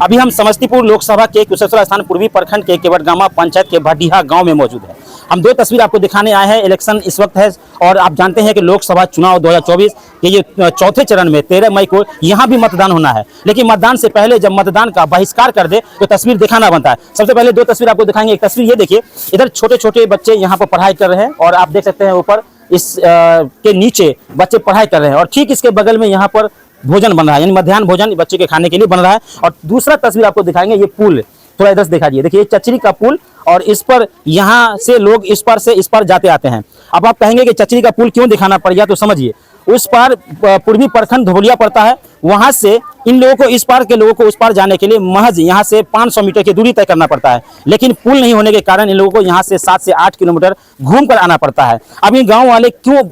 अभी हम समस्तीपुर लोकसभा के कुशेश्वर स्थान पूर्वी प्रखंड के केवटगामा पंचायत के भटिया गांव में मौजूद है। हम दो तस्वीर आपको दिखाने आए हैं। इलेक्शन इस वक्त है और आप जानते हैं कि लोकसभा चुनाव 2024 के ये चौथे चरण में 13 मई को यहाँ भी मतदान होना है। लेकिन मतदान से पहले जब मतदान का बहिष्कार कर दे तो तस्वीर दिखाना बनता है। सबसे पहले दो तस्वीर आपको दिखाएंगे। एक तस्वीर ये देखिए, इधर छोटे छोटे बच्चे यहाँ पर पढ़ाई कर रहे हैं और आप देख सकते हैं ऊपर इस के नीचे बच्चे पढ़ाई कर रहे हैं और ठीक इसके बगल में यहाँ पर भोजन बन रहा है, यानी मध्याह्न भोजन बच्चे के खाने के लिए बन रहा है। और दूसरा तस्वीर आपको दिखाएंगे, ये पुल थोड़ा इधर दिखा दिए। देखिए चचरी का पुल और इस पर यहाँ से लोग इस पार से इस पार जाते आते हैं। अब आप कहेंगे कि चचरी का पुल क्यों दिखाना पड़ गया, तो समझिए उस पार पूर्वी प्रखंड धोलिया पड़ता है, वहां से इन लोगों को इस पार के लोगों को उस पार जाने के लिए महज यहाँ से 500 मीटर की दूरी तय करना पड़ता है। लेकिन पुल नहीं होने के कारण इन लोगों को यहाँ से 7 से 8 किलोमीटर घूमकर आना पड़ता है। अब ये गांव वाले क्यों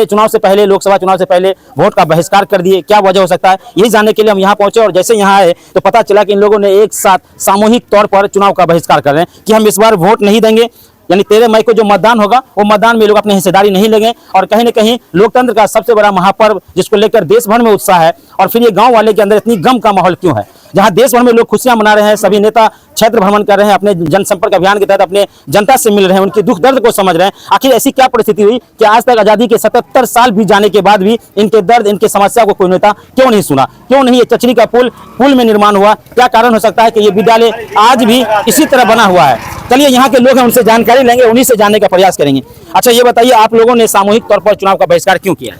चुनाव से पहले, लोकसभा चुनाव से पहले वोट का बहिष्कार कर दिए, क्या वजह हो सकता है, यही जानने के लिए हम यहाँ पहुंचे। और जैसे यहाँ आए तो पता चला कि इन लोगों ने एक साथ सामूहिक तौर पर चुनाव का बहिष्कार कर रहे हैं कि हम इस बार वोट नहीं देंगे। यानी 13 मई को जो मतदान होगा वो मतदान में लोग अपनी हिस्सेदारी नहीं लेंगे। और कहीं न कहीं लोकतंत्र का सबसे बड़ा महापर्व जिसको लेकर देश भर में उत्साह है, और फिर ये गांव वाले के अंदर इतनी गम का माहौल क्यों है, जहां देश भर में लोग खुशियां मना रहे हैं, सभी नेता क्षेत्र भ्रमण कर रहे हैं, अपने जनसंपर्क अभियान के तहत अपने जनता से मिल रहे हैं, उनके दुख दर्द को समझ रहे हैं। आखिर ऐसी क्या परिस्थिति हुई कि आज तक आजादी के 77 साल भी जाने के बाद भी इनके दर्द, इनके समस्या को कोई नेता क्यों नहीं सुना, क्यों नहीं ये चचरी का पुल में निर्माण हुआ, क्या कारण हो सकता है कि ये विद्यालय आज भी इसी तरह बना हुआ है। चलिए यहाँ के लोग हैं, उनसे जानकारी लेंगे, उन्हीं से जानने का प्रयास करेंगे। अच्छा ये बताइए, आप लोगों ने सामूहिक तौर पर चुनाव का बहिष्कार क्यों किया?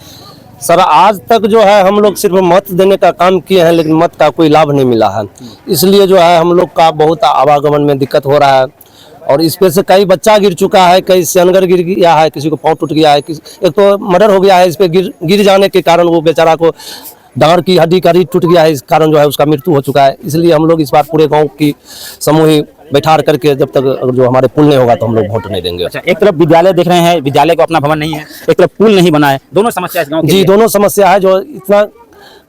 सर आज तक जो है हम लोग सिर्फ मत देने का काम किए हैं, लेकिन मत का कोई लाभ नहीं मिला है। इसलिए जो है हम लोग का बहुत आवागमन में दिक्कत हो रहा है। और इस पे से कई बच्चा गिर चुका है, कई सियनगर गिर गया है, किसी को पाँव टूट गया है, एक तो मर्डर हो गया है। इस पे गिर जाने के कारण वो बेचारा को डांड की हड्डी का रीढ़ टूट गया है, इस कारण जो है उसका मृत्यु हो चुका है। इसलिए हम लोग इस बार पूरे गाँव की समूह बैठा करके जब तक जो हमारे पुल नहीं होगा तो हम लोग वोट नहीं देंगे। अच्छा, एक तरफ विद्यालय देख रहे हैं, विद्यालय को अपना भवन नहीं है, एक तरफ पुल नहीं बना है, दोनों समस्या इस गांव की। जी दोनों समस्या है। जो इतना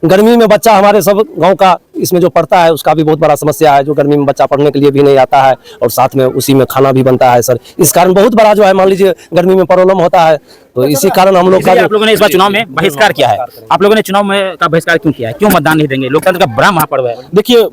गर्मी में बच्चा हमारे सब गांव का इसमें जो पढ़ता है उसका भी बहुत बड़ा समस्या है। जो गर्मी में बच्चा पढ़ने के लिए भी नहीं आता है और साथ में उसी में खाना भी बनता है सर, इस कारण बहुत बड़ा जो है मान लीजिए गर्मी में प्रॉब्लम होता है। तो इसी कारण हम लोग आप लोगों ने इस बार चुनाव में बहिष्कार किया है। आप लोगों ने चुनाव में का बहिष्कार क्यों किया है, क्यों मतदान नहीं देंगे? लोकतंत्र का बड़ा महापर्व है। देखिए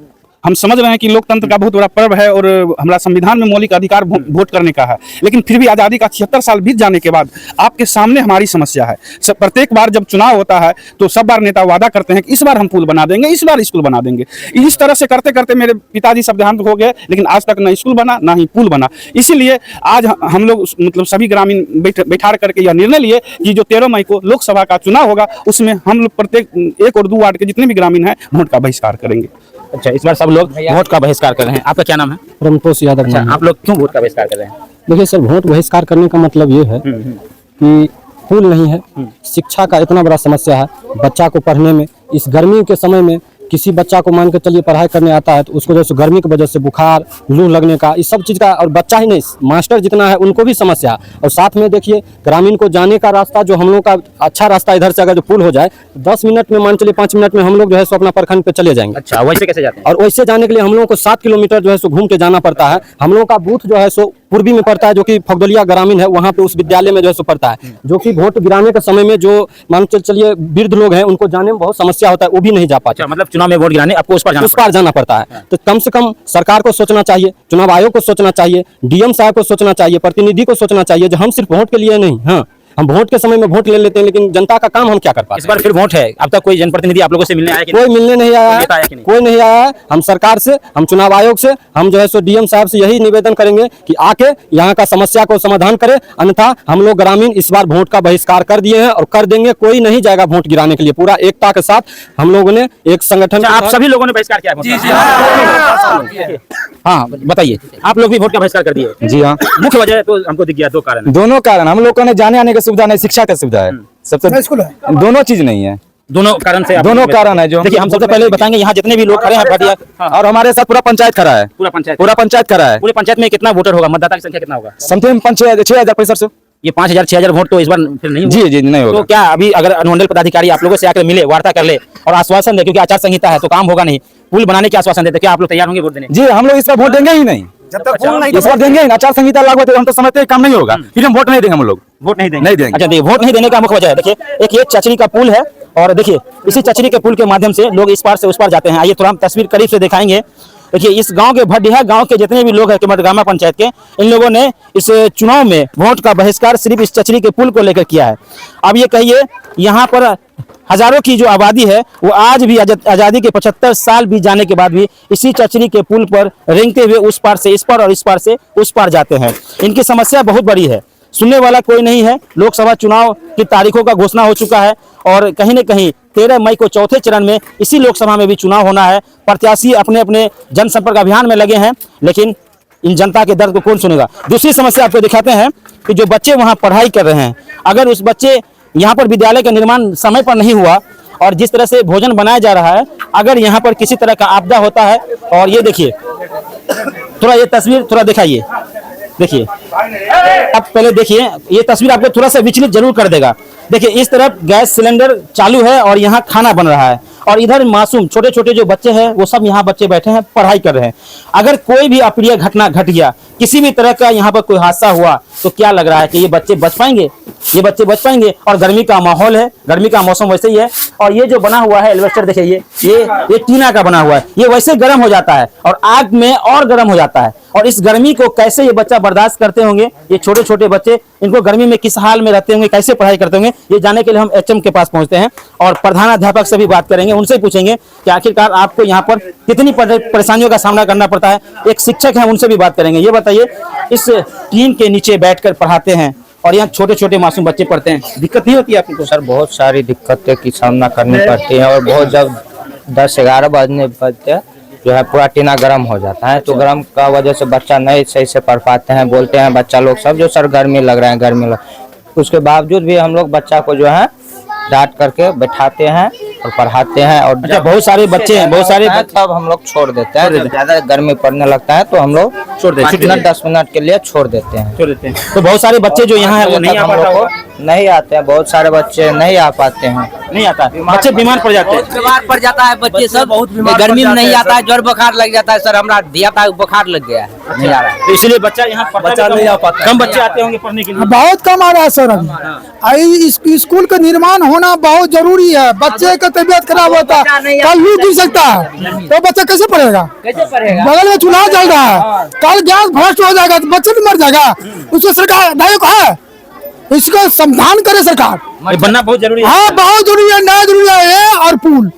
हम समझ रहे हैं कि लोकतंत्र का बहुत बड़ा पर्व है और हमारा संविधान में मौलिक अधिकार वोट करने का है, लेकिन फिर भी आज़ादी का 76 साल बीत जाने के बाद आपके सामने हमारी समस्या है। प्रत्येक बार जब चुनाव होता है तो सब बार नेता वादा करते हैं कि इस बार हम पुल बना देंगे, इस बार स्कूल बना देंगे। इस तरह से करते करते मेरे पिताजी सब देहांत हो गए, लेकिन आज तक ना स्कूल बना ना ही पुल बना। इसीलिए आज हम लोग मतलब सभी ग्रामीण बैठा करके यह निर्णय लिए कि जो 13 मई को लोकसभा का चुनाव होगा उसमें हम लोग प्रत्येक 1 और 2 वार्ड के जितने भी ग्रामीण हैं वोट का बहिष्कार करेंगे। अच्छा, इस बार सब लोग वोट का बहिष्कार कर रहे हैं। आपका क्या नाम है? रमतोष यादव। अच्छा, आप लोग क्यों वोट का बहिष्कार कर रहे हैं? देखिए सर, वोट बहिष्कार करने का मतलब ये है कि पुल नहीं है, शिक्षा का इतना बड़ा समस्या है। बच्चा को पढ़ने में इस गर्मी के समय में किसी बच्चा को मान के चलिए पढ़ाई करने आता है तो उसको जैसे गर्मी की वजह से बुखार, लू लगने का, इस सब चीज़ का, और बच्चा ही नहीं मास्टर जितना है उनको भी समस्या। और साथ में देखिए ग्रामीण को जाने का रास्ता जो हम लोग का अच्छा रास्ता, इधर से अगर जो पुल हो जाए 10 मिनट में मान चलिए 5 मिनट में हम लोग जो है सो अपना प्रखंड पे चले जाएंगे। अच्छा, वैसे कैसे जाते हैं? और वैसे जाने के लिए हम लोगों को 7 किलोमीटर जो है सो घूम के जाना पड़ता है। हम लोगों का बूथ जो है सो पूर्वी में पड़ता है, जो कि फगदोलिया ग्रामीण है, वहाँ पे उस विद्यालय में जो है सो पड़ता है, जो कि वोट गिराने के समय में जो मान के चलिए वृद्ध लोग हैं उनको जाने में बहुत समस्या होता है, वो भी नहीं जा पाते। मतलब चुनाव में वोट गिराने आपको उस पार जाना पड़ता है। तो कम से कम सरकार को सोचना चाहिए, चुनाव आयोग को सोचना चाहिए, डीएम साहब को सोचना चाहिए, प्रतिनिधि को सोचना चाहिए, जो हम सिर्फ वोट के लिए नहीं, हाँ हम वोट के समय में वोट ले लेते हैं, लेकिन जनता का काम हम क्या कर पाते हैं? इस बार फिर वोट है, अब तक कोई जनप्रतिनिधि आप लोगों से मिलने आया कि कोई मिलने नहीं आया है, कोई नहीं आया है। हम सरकार से, हम चुनाव आयोग से, हम जो है सो डीएम साहब से यही निवेदन करेंगे कि आके यहाँ का समस्या को समाधान करे, अन्यथा हम लोग ग्रामीण इस बार वोट का बहिष्कार कर दिए हैं और कर देंगे। कोई नहीं जाएगा वोट गिराने के लिए। पूरा एकता के साथ हम लोगों ने एक संगठन। आप सभी लोगों ने बहिष्कार किया? हाँ बताइए, आप लोग भी वोट का बहिष्कार कर दिए? जी हाँ। मुख्य वजह तो हमको दिख गया, 2 कारण। दोनों कारण, हम लोगों ने जाने आने की सुविधा नहीं, शिक्षा की सुविधा है, सबसे दोनों चीज नहीं है। दोनों कारण से, दोनों कारण है। जो देखिए हम सबसे पहले बताएंगे, यहाँ जितने भी लोग खड़े हैं भटिया, और हमारे साथ पूरा पंचायत खड़ा है, पूरा पंचायत खड़ा है। पूरे पंचायत में कितना वोटर होगा, मतदाता की संख्या कितना होगा? समथिंग 6,000 से। ये 5,000 6,000 वोट तो इस बार फिर नहीं होगा। जी नहीं होगा। तो क्या अभी अगर अनुमंडल पदाधिकारी आप लोगों से आकर मिले, वार्ता कर ले और आश्वासन दे, क्योंकि आचार संहिता है तो काम होगा नहीं, पुल बनाने के आश्वासन देते, क्या आप लोग तैयार होंगे वोट देने? जी हम लोग इसका वोट देंगे ही नहीं। जब तक पुल नहीं, इस बार देंगे ना, आचार संहिता लागू होते हम तो समझते हैं काम नहीं होगा, फिर हम वोट नहीं देंगे, हम लोग वोट नहीं देंगे। नहीं देंगे। अच्छा देखिए, वोट नहीं देने का मुख्य वजह है, देखिए एक ये चचरी का पुल है और देखिए इसी चचरी के पुल के माध्यम से लोग इस पार से उस पार जाते हैं। आइए थोड़ा हम तस्वीर करीब से दिखाएंगे। देखिए इस गांव के भटिया गांव के जितने भी लोग हैं केवटगामा पंचायत के, इन लोगों ने इस चुनाव में वोट का बहिष्कार सिर्फ इस चचरी के पुल को लेकर किया है। अब ये कहिए यहाँ पर हजारों की जो आबादी है वो आज भी आज़ादी के 75 साल बीत जाने के बाद भी इसी चचरी के पुल पर रेंगते हुए उस पार से इस पार और इस पार से उस पार जाते हैं। इनकी समस्या बहुत बड़ी है, सुनने वाला कोई नहीं है। लोकसभा चुनाव की तारीखों का घोषणा हो चुका है और कहीं न कहीं 13 मई को चौथे चरण में इसी लोकसभा में भी चुनाव होना है। प्रत्याशी अपने अपने जनसंपर्क अभियान में लगे हैं, लेकिन इन जनता के दर्द को कौन सुनेगा। दूसरी समस्या आपको दिखाते हैं कि जो बच्चे वहाँ पढ़ाई कर रहे हैं, अगर उस बच्चे यहाँ पर विद्यालय का निर्माण समय पर नहीं हुआ और जिस तरह से भोजन बनाया जा रहा है, अगर यहाँ पर किसी तरह का आपदा होता है, और ये देखिए थोड़ा ये तस्वीर थोड़ा दिखाइए, देखिए अब पहले देखिए ये तस्वीर आपको थोड़ा सा विचलित जरूर कर देगा। देखिए इस तरफ गैस सिलेंडर चालू है और यहाँ खाना बन रहा है और इधर मासूम छोटे छोटे जो बच्चे हैं वो सब यहाँ बच्चे बैठे हैं, पढ़ाई कर रहे हैं। अगर कोई भी अप्रिय घटना घट गया, किसी भी तरह का यहाँ पर कोई हादसा हुआ, तो क्या लग रहा है कि ये बच्चे बच पाएंगे? ये बच्चे बच पाएंगे? और गर्मी का माहौल है, गर्मी का मौसम वैसे ही है। और ये जो बना हुआ है एल्वेस्टर देखिए, ये टीना का बना हुआ है, ये वैसे गर्म हो जाता है और आग में और गर्म हो जाता है। और इस गर्मी को कैसे ये बच्चा बर्दाश्त करते होंगे, ये छोटे छोटे बच्चे, इनको गर्मी में किस हाल में रहते होंगे, कैसे पढ़ाई करते होंगे, ये जानने के लिए हम एचएम के पास पहुंचते हैं और प्रधानाध्यापक से भी बात करेंगे। उनसे पूछेंगे कि आखिरकार आपको यहाँ पर कितनी परेशानियों का सामना करना पड़ता है। एक शिक्षक हैं, उनसे भी बात करेंगे। ये बताइए, इस टीन के नीचे बैठकर पढ़ाते हैं और यहाँ छोटे छोटे मासूम बच्चे पढ़ते हैं, दिक्कत नहीं होती आपको? सर बहुत सारी दिक्कतें की सामना करनी पड़ती है और बहुत जब 10-11 बजने बजते जो है पूरा टीना गर्म हो जाता है, तो गर्म का वजह से बच्चा नहीं सही से पढ़ पाते हैं। बोलते हैं बच्चा लोग सब जो सर गर्मी लग रहा है, गर्मी लग, उसके बावजूद भी हम लोग बच्चा को जो है डांट करके बैठाते हैं और पढ़ाते हैं। और अच्छा, बहुत सारे बच्चे हैं, बहुत सारे तब हम लोग छोड़ देते हैं। जब ज्यादा गर्मी पड़ने लगता है तो हम लोग छोड़ देते हैं, 10 मिनट के लिए छोड़ देते हैं। तो बहुत सारे बच्चे जो यहाँ है वो नहीं आ पाता होगा? नहीं आते हैं, बहुत सारे बच्चे नहीं आ पाते हैं, नहीं आता, बच्चे बीमार पड़ जाते हैं। बीमार पड़ जाता है बच्चे सब, बहुत गर्मी में नहीं आता है, ज्वर बुखार लग जाता है। सर हमारा दिया था बुखार लग गया है, नहीं आ रहा है, तो इसलिए बच्चा यहाँ बच्चा नहीं आ पाता। कम बच्चे आते होंगे पढ़ने के लिए? बहुत कम आ रहा है सर। अभी स्कूल का निर्माण होना बहुत जरूरी है। बच्चे का तबीयत खराब होता है, कल भी गिर सकता है, तो बच्चा कैसे पढ़ेगा? कैसे पढ़ेगा? बगल में चूल्हा जल रहा है, कल गैस भ्रष्ट हो जाएगा तो बच्चे भी मर जाएगा। उसको सरकार दायित्व है, इसका समाधान करे सरकार। ये बनना बहुत जरूरी है। हाँ बहुत जरूरी है, नया जरूरी है ये और पुल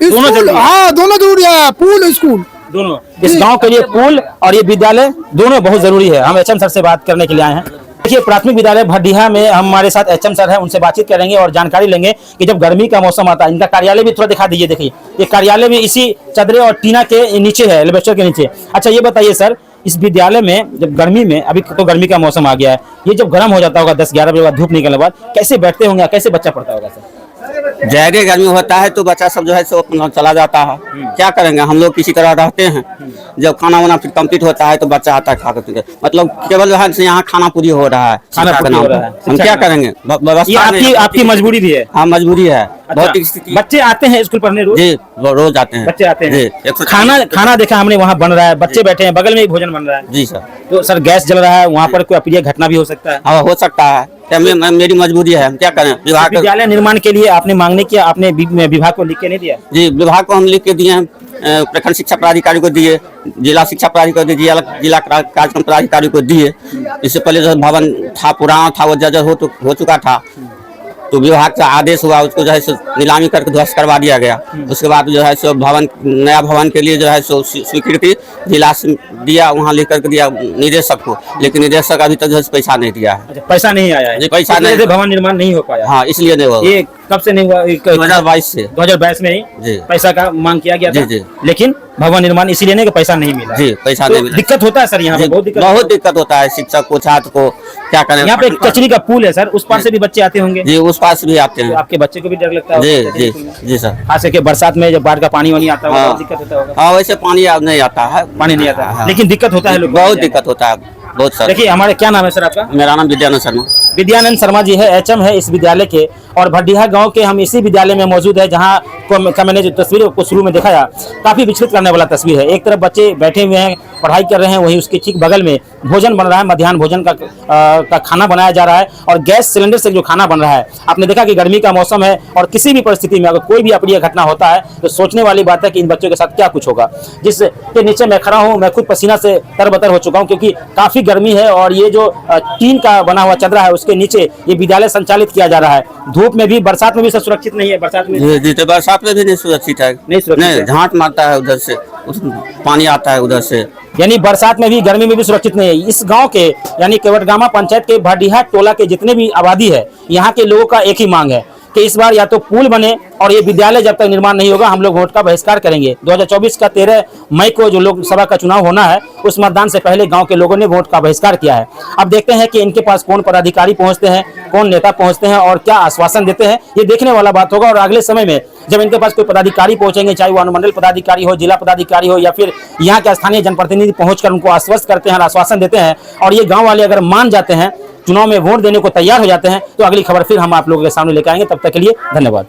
दोनों जरूरी है। हाँ दोनों जरूरी है, पुल स्कूल दोनों। इस गांव के लिए पुल और ये विद्यालय दोनों बहुत जरूरी है। हम एचएम सर से बात करने के लिए आए हैं। देखिए प्राथमिक विद्यालय भटिया में हमारे साथ एचएम सर हैं, उनसे बातचीत करेंगे और जानकारी लेंगे कि जब गर्मी का मौसम आता है, इनका कार्यालय भी थोड़ा दिखा दीजिए। देखिए ये कार्यालय भी इसी चदरे और टीना के नीचे है, एलिवेटर के नीचे। अच्छा ये बताइए सर, इस विद्यालय में जब गर्मी में, अभी तो गर्मी का मौसम आ गया है, ये जब गर्म हो जाता होगा 10-11 बजे बाद धूप निकलने के बाद, कैसे बैठते होंगे, कैसे बच्चा पढ़ता होगा सर? ज्यादा गर्मी होता है तो बच्चा सब जो है सो अपना चला जाता है। क्या करेंगे, हम लोग किसी तरह रहते हैं। जब खाना वाना फिर कंप्लीट होता है तो बच्चा आता है खा कर, मतलब केवल जो है यहाँ खाना पूरी हो रहा है, खाना पूरी हो रहा है। हम क्या करेंगे, ये आपकी मजबूरी भी है? हाँ मजबूरी है। अच्छा, बच्चे आते हैं स्कूल पढ़ने रोज? जी रोज आते हैं, बच्चे आते हैं। जी खाना देखा हमने वहाँ बन रहा है, बच्चे बैठे हैं, बगल में ही भोजन बन रहा है। जी सर। तो सर गैस जल रहा है, वहाँ पर कोई अप्रिय घटना भी हो सकता है? हाँ हो सकता है, मेरी मजबूरी है, हम क्या करें। विभाग विद्यालय निर्माण के लिए आपने मांगने किया, आपने विभाग को लिख के नहीं दिया? जी विभाग को हम लिख के दिए हैं, प्रखंड शिक्षा पदाधिकारी को दिए, जिला शिक्षा पदाधिकारी को दिए, जिला कार्यक्रम पदाधिकारी को दिए। इससे पहले जो भवन था पुराना था, वो जर्जर हो चुका था, तो विभाग का आदेश हुआ, उसको जो है सो नीलामी करके ध्वस्त करवा दिया गया। उसके बाद जो है सो भवन, नया भवन के लिए जो है सो स्वीकृति जिला से दिया, वहाँ लिख करके दिया निदेशक को, लेकिन निदेशक अभी तक जो है पैसा नहीं दिया है। अच्छा, पैसा नहीं आया है? जी पैसा नहीं, भवन निर्माण नहीं हो पाया। हाँ इसलिए नहीं हुआ। ये कब से नहीं हुआ? 2022 से। 2022 में ही जी पैसा का मांग किया गया था। जी, जी। लेकिन भवन निर्माण इसीलिए नहीं कि पैसा नहीं मिला। जी पैसा तो नहीं मिला। दिक्कत होता है सर यहाँ पे? बहुत दिक्कत होता है शिक्षक को, छात्र को, क्या करें। यहाँ पे कचरी का पुल है सर, उस पार से भी बच्चे आते होंगे? जी उस पास भी आते तो हैं। आपके बच्चे को भी डर लगता है? जी जी जी सर। खास करके बरसात में जब बाढ़ का पानी वानी आता है, दिक्कत होता होगा? हाँ वैसे पानी नहीं आता है, पानी नहीं आता, लेकिन दिक्कत होता है लोग, बहुत दिक्कत होता है बहुत सर। देखिए हमारे, क्या नाम है सर आपका? मेरा नाम विद्यानंद शर्मा। विद्यानंद शर्मा जी है, एचएम है इस विद्यालय के, और भड्डीहा गांव के हम इसी विद्यालय में मौजूद है जहां का मैंने जो तस्वीर को शुरू में दिखाया, काफी विचलित करने वाला तस्वीर है। एक तरफ बच्चे बैठे हुए हैं, पढ़ाई कर रहे हैं, वहीं उसके ठीक बगल में भोजन बन रहा है, मध्याह्न भोजन का खाना बनाया जा रहा है और गैस सिलेंडर से जो खाना बन रहा है। आपने देखा कि गर्मी का मौसम है और किसी भी परिस्थिति में अगर कोई भी अप्रिय घटना होता है तो सोचने वाली बात है कि इन बच्चों के साथ क्या कुछ होगा। जिसके नीचे मैं खड़ा हूँ, मैं खुद पसीना से तरबतर हो चुका हूँ क्योंकि काफी गर्मी है और ये जो टीन का बना हुआ चदरा है उसके नीचे ये विद्यालय संचालित किया जा रहा है। धूप में भी, बरसात में भी सुरक्षित नहीं है। बरसात में तो बरसात में भी नहीं सुरक्षित है, नहीं झांट मारता है उधर से, पानी आता है उधर से, यानी बरसात में भी गर्मी में भी सुरक्षित नहीं है। इस गांव के यानी केवटगामा पंचायत के भड्डीहा टोला के जितने भी आबादी है, यहाँ के लोगों का एक ही मांग है कि इस बार या तो पुल बने और ये विद्यालय जब तक निर्माण नहीं होगा हम लोग वोट का बहिष्कार करेंगे। 2024 का 13 मई को जो लोकसभा का चुनाव होना है उस मतदान से पहले गांव के लोगों ने वोट का बहिष्कार किया है। अब देखते हैं कि इनके पास कौन पदाधिकारी पहुंचते हैं, कौन नेता पहुंचते हैं और क्या आश्वासन देते हैं, ये देखने वाला बात होगा। और अगले समय में जब इनके पास कोई पदाधिकारी पहुंचेंगे, चाहे वो अनुमंडल पदाधिकारी हो, जिला पदाधिकारी हो या फिर यहाँ के स्थानीय जनप्रतिनिधि पहुंचकर उनको आश्वस्त करते हैं और आश्वासन देते हैं और ये गाँव वाले अगर मान जाते हैं, चुनाव में वोट देने को तैयार हो जाते हैं, तो अगली खबर फिर हम आप लोगों के सामने लेकर आएंगे। तब तक के लिए धन्यवाद।